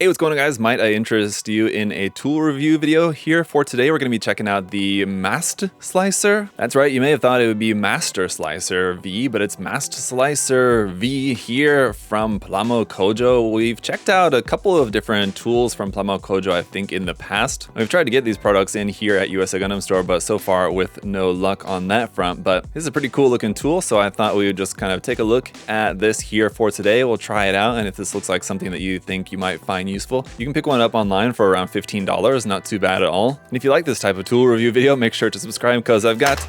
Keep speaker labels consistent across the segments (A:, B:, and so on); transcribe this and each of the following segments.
A: Hey, what's going on, guys? Might I interest you in a tool review video here for today? We're going to be checking out the Mast Slicer. That's right, you may have thought it would be Master Slicer V, but it's Mast Slicer V here from Plamokojo. We've checked out a couple of different tools from Plamokojo, I think, in the past. We've tried to get these products in here at USA Gundam Store, but so far with no luck on that front. But this is a pretty cool looking tool, so I thought we would just kind of take a look at this here for today. We'll try it out, and if this looks like something that you think you might find useful, you can pick one up online for around $15, not too bad at all. And if you like this type of tool review video, make sure to subscribe because I've got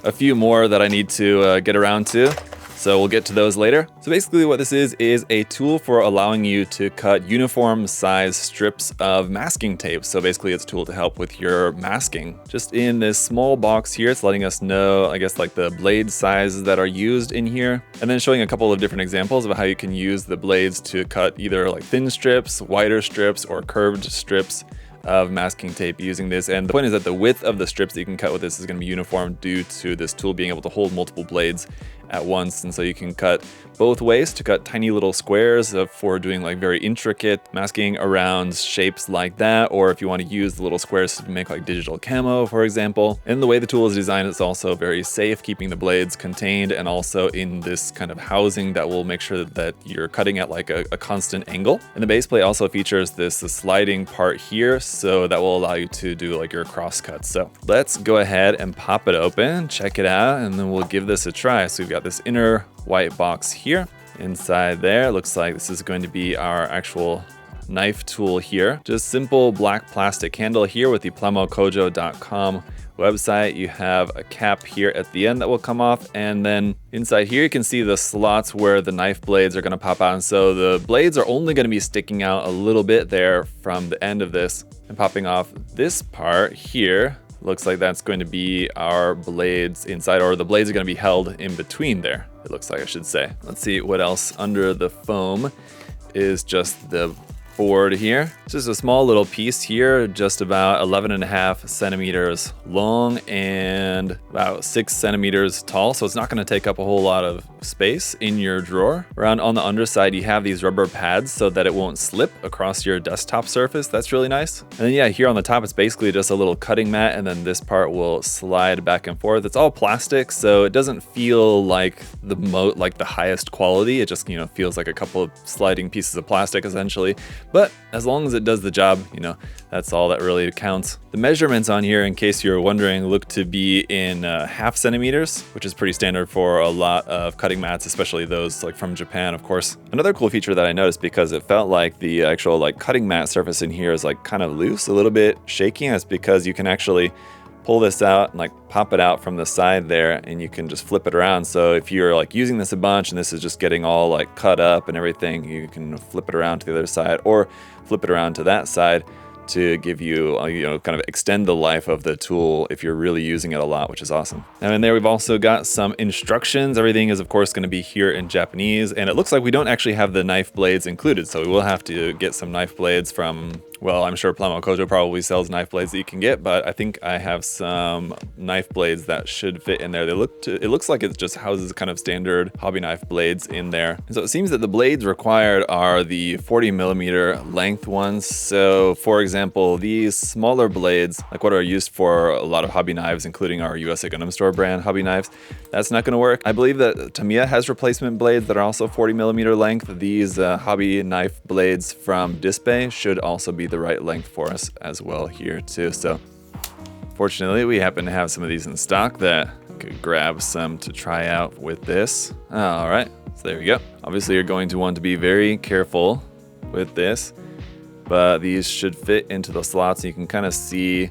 A: a few more that I need to get around to. So we'll get to those later. So basically what this is a tool for allowing you to cut uniform size strips of masking tape. So basically it's a tool to help with your masking. Just in this small box here, it's letting us know, I guess, like the blade sizes that are used in here. And then showing a couple of different examples of how you can use the blades to cut either like thin strips, wider strips, or curved strips of masking tape using this. And the point is that the width of the strips that you can cut with this is going to be uniform due to this tool being able to hold multiple blades at once. And so you can cut both ways to cut tiny little squares for doing like very intricate masking around shapes like that, or if you want to use the little squares to make like digital camo, for example. And the way the tool is designed, it's also very safe, keeping the blades contained and also in this kind of housing that will make sure that you're cutting at like a constant angle. And the base plate also features this sliding part here, so that will allow you to do like your cross cuts. So let's go ahead and pop it open, check it out, and then we'll give this a try. So we've got this inner white box here. Inside there, looks like this is going to be our actual knife tool here. Just simple black plastic handle here with the Plamokojo.com website. You have a cap here at the end that will come off, and then inside here you can see the slots where the knife blades are going to pop out. And so the blades are only going to be sticking out a little bit there from the end of this and popping off this part here. Looks like that's going to be our blades inside, or the blades are going to be held in between there, it looks like, I should say. Let's see what else under the foam is. Just the board here. It's just a small little piece here, just about 11.5 centimeters long and about 6 centimeters tall. So it's not going to take up a whole lot of space in your drawer. Around on the underside, you have these rubber pads so that it won't slip across your desktop surface. That's really nice. And then yeah, here on the top, it's basically just a little cutting mat, and then this part will slide back and forth. It's all plastic, so it doesn't feel like the highest quality. It just, feels like a couple of sliding pieces of plastic essentially. But as long as it does the job, that's all that really counts. The measurements on here, in case you're wondering, look to be in half centimeters, which is pretty standard for a lot of cutting mats, especially those like from Japan, of course. Another cool feature that I noticed, because it felt like the actual like cutting mat surface in here is like kind of loose, a little bit shaky, that's because you can actually pull this out and like pop it out from the side there, and you can just flip it around. So if you're like using this a bunch and this is just getting all like cut up and everything, you can flip it around to the other side or flip it around to that side to give you, kind of extend the life of the tool if you're really using it a lot, which is awesome. And in there, we've also got some instructions. Everything is, of course, going to be here in Japanese, and it looks like we don't actually have the knife blades included, so we will have to get some knife blades from, well, I'm sure Plamokojo probably sells knife blades that you can get, but I think I have some knife blades that should fit in there. It looks like it just houses kind of standard hobby knife blades in there. And so it seems that the blades required are the 40mm length ones. So for example, these smaller blades, like what are used for a lot of hobby knives, including our USA Gundam Store brand hobby knives, that's not going to work. I believe that Tamiya has replacement blades that are also 40mm length. These hobby knife blades from Display should also be the right length for us as well here too. So fortunately, we happen to have some of these in stock that could grab some to try out with this. All right, so there we go. Obviously, you're going to want to be very careful with this, but these should fit into the slots. You can kind of see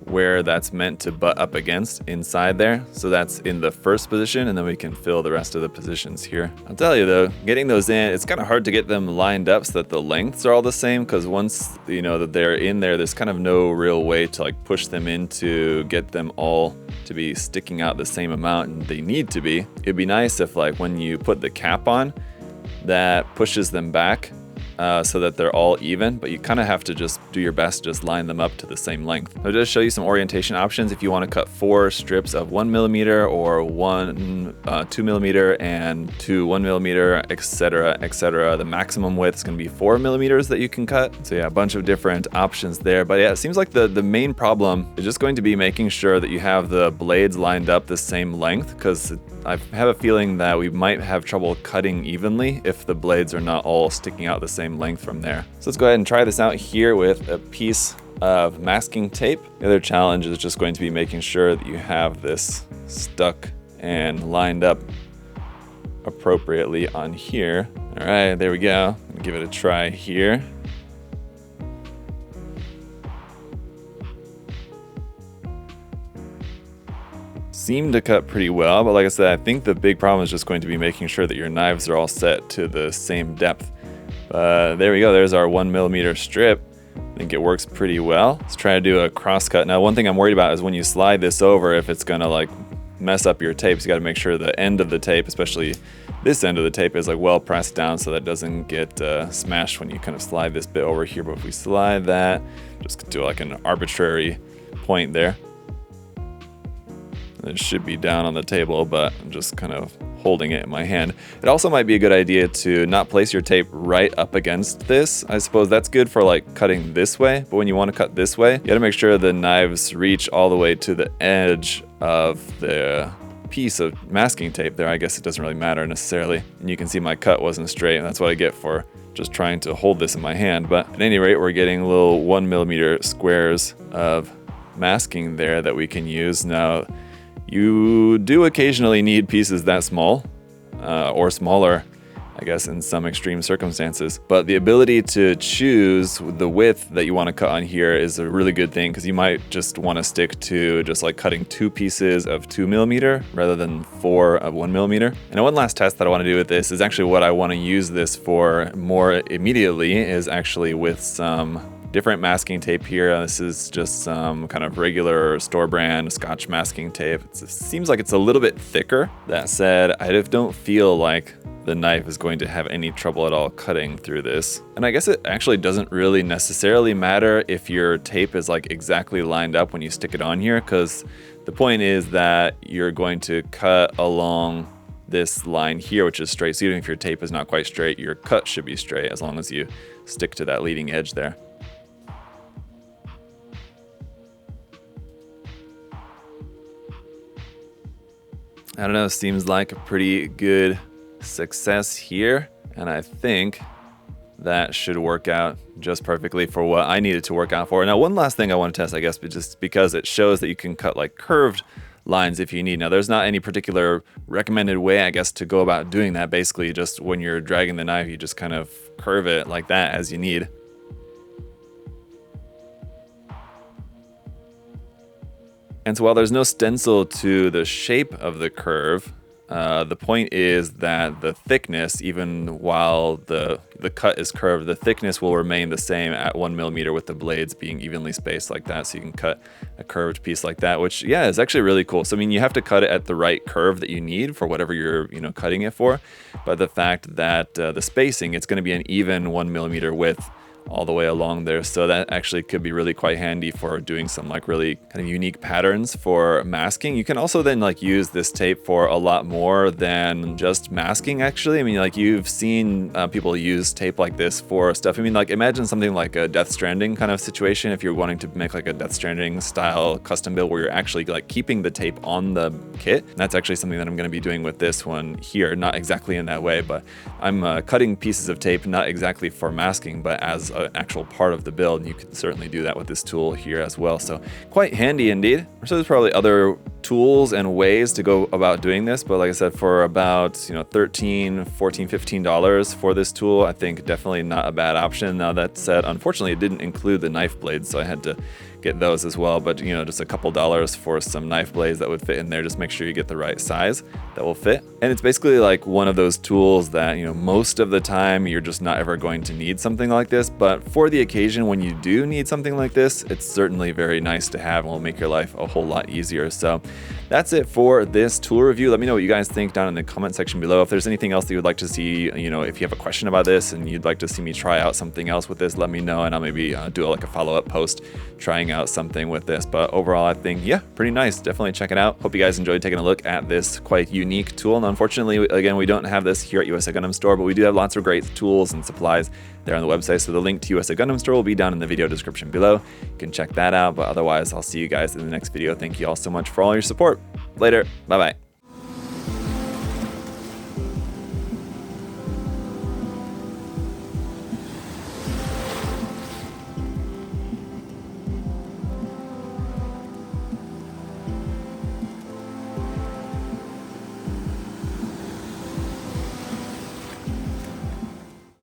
A: where that's meant to butt up against inside there. So that's in the first position, and then we can fill the rest of the positions here. I'll tell you though, getting those in, it's kind of hard to get them lined up so that the lengths are all the same, because once that they're in there, there's kind of no real way to like push them in to get them all to be sticking out the same amount, and they need to be. It'd be nice if like when you put the cap on, that pushes them back so that they're all even, but you kind of have to just do your best to just line them up to the same length. I'll just show you some orientation options if you want to cut 4 strips of 1mm or 2mm and 2 1mm, etc., etc. The maximum width is going to be 4mm that you can cut. So yeah, a bunch of different options there. But yeah, it seems like the main problem is just going to be making sure that you have the blades lined up the same length, because I have a feeling that we might have trouble cutting evenly if the blades are not all sticking out the same length from there. So let's go ahead and try this out here with a piece of masking tape. The other challenge is just going to be making sure that you have this stuck and lined up appropriately on here. All right, there we go. I'm gonna give it a try here. Seem to cut pretty well, but like I said, I think the big problem is just going to be making sure that your knives are all set to the same depth. There we go, there's our 1mm strip. I think it works pretty well. Let's try to do a cross cut. Now, one thing I'm worried about is when you slide this over, if it's gonna like mess up your tape, so you gotta make sure the end of the tape, especially this end of the tape, is like well pressed down so that doesn't get smashed when you kind of slide this bit over here. But if we slide that, just do like an arbitrary point there. It should be down on the table, but I'm just kind of holding it in my hand. It also might be a good idea to not place your tape right up against this. I suppose that's good for like cutting this way, but when you want to cut this way, you gotta make sure the knives reach all the way to the edge of the piece of masking tape there. I guess it doesn't really matter necessarily. And you can see my cut wasn't straight, and that's what I get for just trying to hold this in my hand. But at any rate, we're getting little 1mm squares of masking there that we can use. Now, you do occasionally need pieces that small, or smaller, I guess, in some extreme circumstances. But the ability to choose the width that you want to cut on here is a really good thing, because you might just want to stick to just like cutting 2 pieces of 2mm rather than 4 of 1mm. And one last test that I want to do with this is actually what I want to use this for more immediately, is actually with some different masking tape here. This is just some kind of regular store brand Scotch masking tape. It seems like it's a little bit thicker. That said, I just don't feel like the knife is going to have any trouble at all cutting through this. And I guess it actually doesn't really necessarily matter if your tape is like exactly lined up when you stick it on here, because the point is that you're going to cut along this line here, which is straight. So even if your tape is not quite straight, your cut should be straight as long as you stick to that leading edge there. I don't know, seems like a pretty good success here, and I think that should work out just perfectly for what I needed to work out for. Now, one last thing I want to test, I guess, but just because it shows that you can cut like curved lines if you need. Now, there's not any particular recommended way, I guess, to go about doing that. Basically, just when you're dragging the knife, you just kind of curve it like that as you need. And so while there's no stencil to the shape of the curve, the point is that the thickness, even while the cut is curved, the thickness will remain the same at 1mm with the blades being evenly spaced like that. So you can cut a curved piece like that, which, yeah, is actually really cool. So I mean, you have to cut it at the right curve that you need for whatever you're cutting it for. But the fact that the spacing, it's going to be an even 1mm width all the way along there, so that actually could be really quite handy for doing some like really kind of unique patterns for masking. You can also then like use this tape for a lot more than just masking, actually. I mean, like you've seen people use tape like this for stuff. I mean, like imagine something like a Death Stranding kind of situation, if you're wanting to make like a Death Stranding style custom build where you're actually like keeping the tape on the kit. And that's actually something that I'm going to be doing with this one here, not exactly in that way, but I'm cutting pieces of tape not exactly for masking, but as an actual part of the build, and you can certainly do that with this tool here as well. So quite handy indeed. So there's probably other tools and ways to go about doing this, but like I said, for about $13, $14, $15 for this tool, I think definitely not a bad option. Now that said, unfortunately it didn't include the knife blades, so I had to get those as well. But you know, just a couple dollars for some knife blades that would fit in there. Just make sure you get the right size that will fit. And it's basically like one of those tools that, you know, most of the time you're just not ever going to need something like this, but for the occasion when you do need something like this, it's certainly very nice to have and will make your life a whole lot easier. So that's it for this tool review. Let me know what you guys think down in the comment section below. If there's anything else that you would like to see, you know, if you have a question about this and you'd like to see me try out something else with this, let me know and I'll maybe do like a follow-up post trying out something with this. But overall, I think, yeah, pretty nice. Definitely check it out. Hope you guys enjoyed taking a look at this quite unique tool. And unfortunately, again, we don't have this here at USA Gundam Store, but we do have lots of great tools and supplies there on the website. So the link to USA Gundam Store will be down in the video description below. You can check that out. But otherwise, I'll see you guys in the next video. Thank you all so much for all your support. Later. Bye-bye.